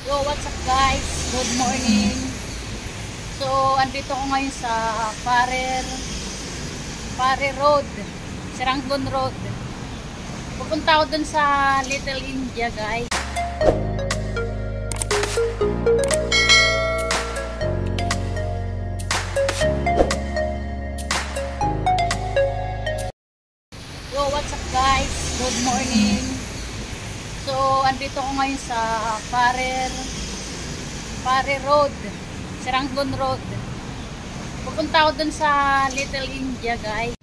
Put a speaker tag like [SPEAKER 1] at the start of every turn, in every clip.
[SPEAKER 1] Yo, what's up guys? Good morning. So, andito ko ngayon sa Parer Road, Serangoon Road. Pupunta ako dun sa Little India, guys. Yo, what's up guys? Good morning. So, andito ko ngayon sa Parer Road, Serangoon Road. Pupunta ako dun sa Little India, guys.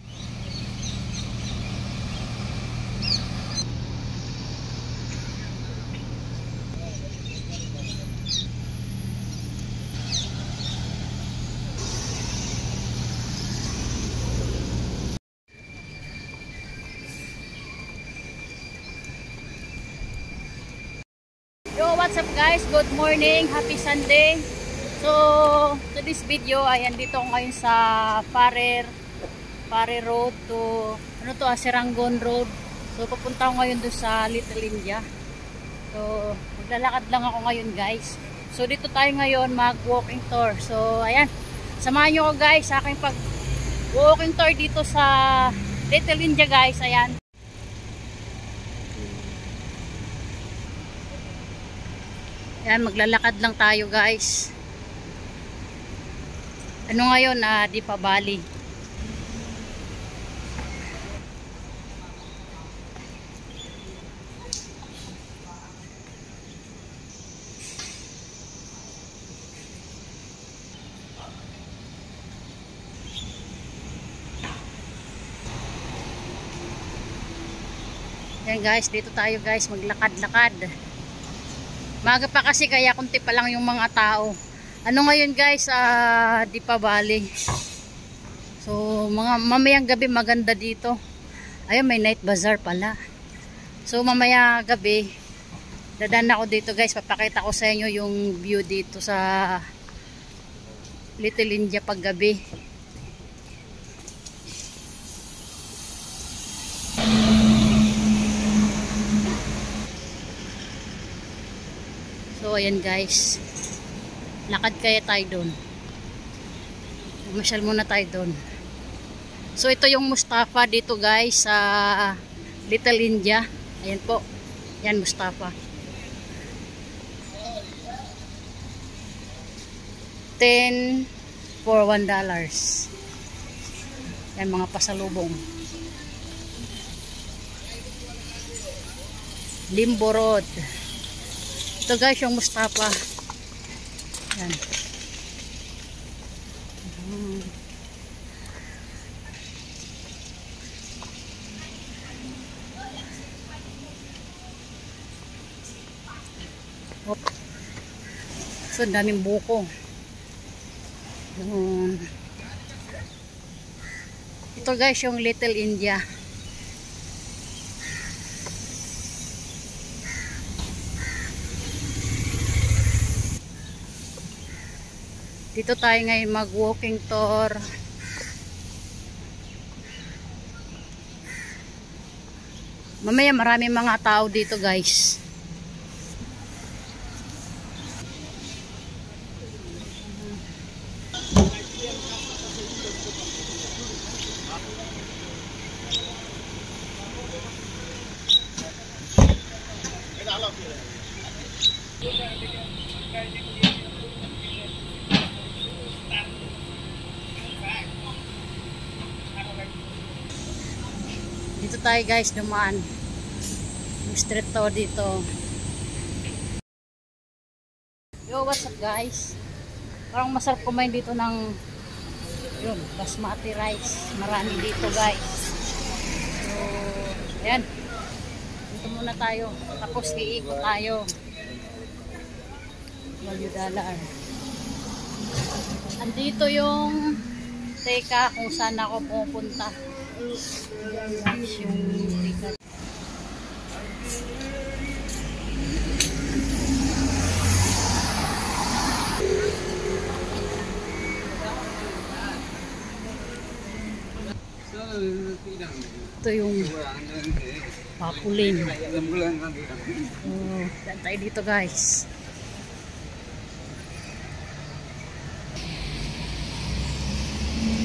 [SPEAKER 1] Yo, what's up guys? Good morning, happy Sunday. So, to this video ay andito ko ngayon sa Parer Road to Serangoon Road. So, papunta ko ngayon doon sa Little India. So, maglalakad lang ako ngayon guys. So, dito tayo ngayon mag-walking tour. So, ayan, samahan nyo ko guys sa aking pag-walking tour dito sa Little India guys. Ayan. Ayan, maglalakad lang tayo guys. Ano ngayon? Deepavali. Ayan guys, dito tayo guys maglakad-lakad. Maga pa kasi kaya kunti pa lang yung mga tao. Ano ngayon guys, Deepavali. So mamayang gabi maganda dito. Ayun, may night bazaar pala. So mamaya gabi dadaan ako dito guys, papakita ko sa inyo yung view dito sa Little India pag gabi. So ayan guys, lakad kaya tayo doon. Masyal muna tayo doon. So ito yung Mustafa dito guys sa Little India. Ayan po, yan Mustafa. 10 for $1. Yan mga pasalubong. Limbo Road. Ito guys yung Mustafa. Yan. So daming buko. Ito guys yung Little India. Dito tayo ngayon mag-walking tour. Mamaya maraming mga tao dito guys. Dito tayo guys dumaan. Yung street tour dito. Yo, what's up guys? Parang masarap kumain dito ng yun, basmati rice. Marami dito guys. So, ayan. Dito muna tayo. Tapos iikot tayo. $1. Andito yung teka kung saan ako pupunta. Yung teka. Ito yung Papulin. Daan tayo dito guys. So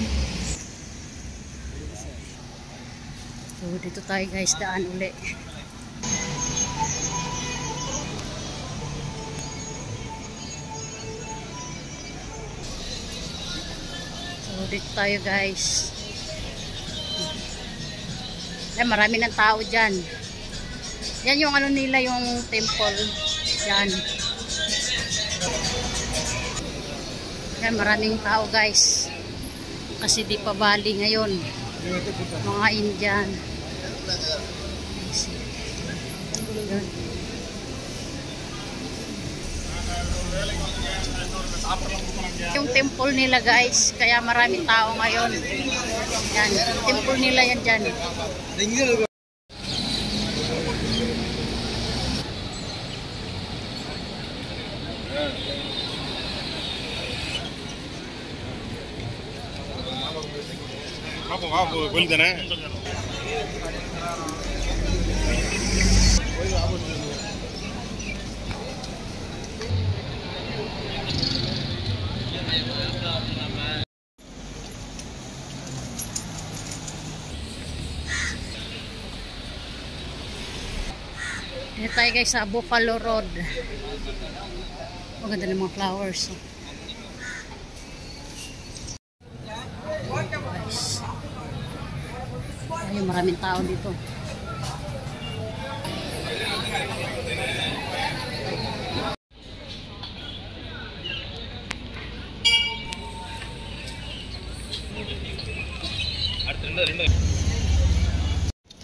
[SPEAKER 1] dito tayo guys, daan uli. So dito tayo guys. Ay, marami ng tao dyan. Yan yung ano nila, yung temple. Yan. Yan, maraming tao guys. Kasi di pa Bali ngayon. Mga Indian. Yan. Yung temple nila guys, kaya maraming tao ngayon. Yan, temple nila yan dyan. Dito tayo guys sa Buffalo Road. Ang ganda ng mga flowers. Ayun, maraming tao dito.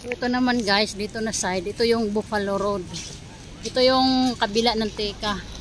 [SPEAKER 1] So, ito naman guys, dito na side, ito yung Buffalo Road. Ito yung kabila ng Teka.